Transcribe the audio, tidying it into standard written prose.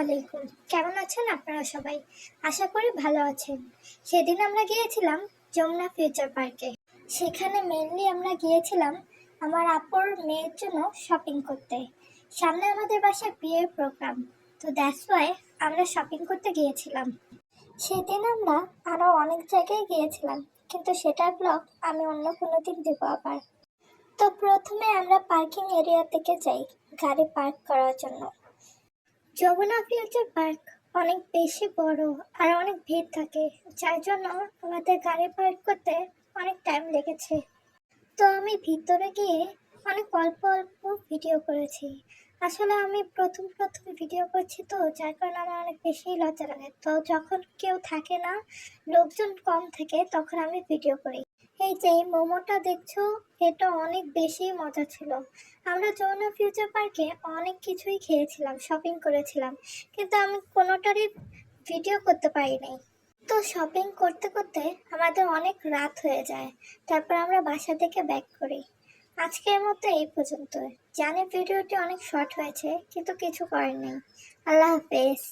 আলাইকুম। কেমন আছেন আপনারা সবাই? আশা করি ভালো আছেন। সেদিন আমরা গিয়েছিলাম যমুনা ফিউচার পার্কে। সেখানে মেইনলি আমরা গিয়েছিলাম আমার আপুর মেয়ের জন্য শপিং করতে। সামনে আমাদের বাসায় বিয়ের প্রোগ্রাম, তো দ্যাটস ওয়াই আমরা শপিং করতে গিয়েছিলাম। সেদিন আমরা আরো অনেক জায়গায় গিয়েছিলাম, কিন্তু সেটার ব্লগ আমি অন্য কোনো দিন দেবো আবার। তো প্রথমে আমরা পার্কিং এরিয়া থেকে যাই গাড়ি পার্ক করার জন্য। যমুনা ফিউচার পার্ক অনেক বেশি বড় আর অনেক ভিড় থাকে, যার জন্য আমাদের গাড়ি পার্ক করতে অনেক টাইম লেগেছে। তো আমি ভিতরে গিয়ে অনেক অল্প অল্প ভিডিও করেছি। আসলে আমি প্রথম প্রথম ভিডিও করছি, তো যার কারণে আমার অনেক বেশি লজ্জা লাগে। তো যখন কেউ থাকে না, লোকজন কম থাকে, তখন আমি ভিডিও করি। এই যে মোমোটা দেখছো, এটা অনেক বেশি মজা ছিল। আমরা যমুনা ফিউচার পার্কে অনেক কিছুই খেয়েছিলাম, শপিং করেছিলাম, কিন্তু আমি কোনোটারই ভিডিও করতে পারিনি। তো শপিং করতে করতে আমাদের অনেক রাত হয়ে যায়। তারপর আমরা বাসা থেকে ব্যাক করি। আজকের মতো এই পর্যন্ত। জানি ভিডিওটি অনেক শর্ট হয়েছে, কিন্তু কিছু করার নেই। আল্লাহ হাফেজ।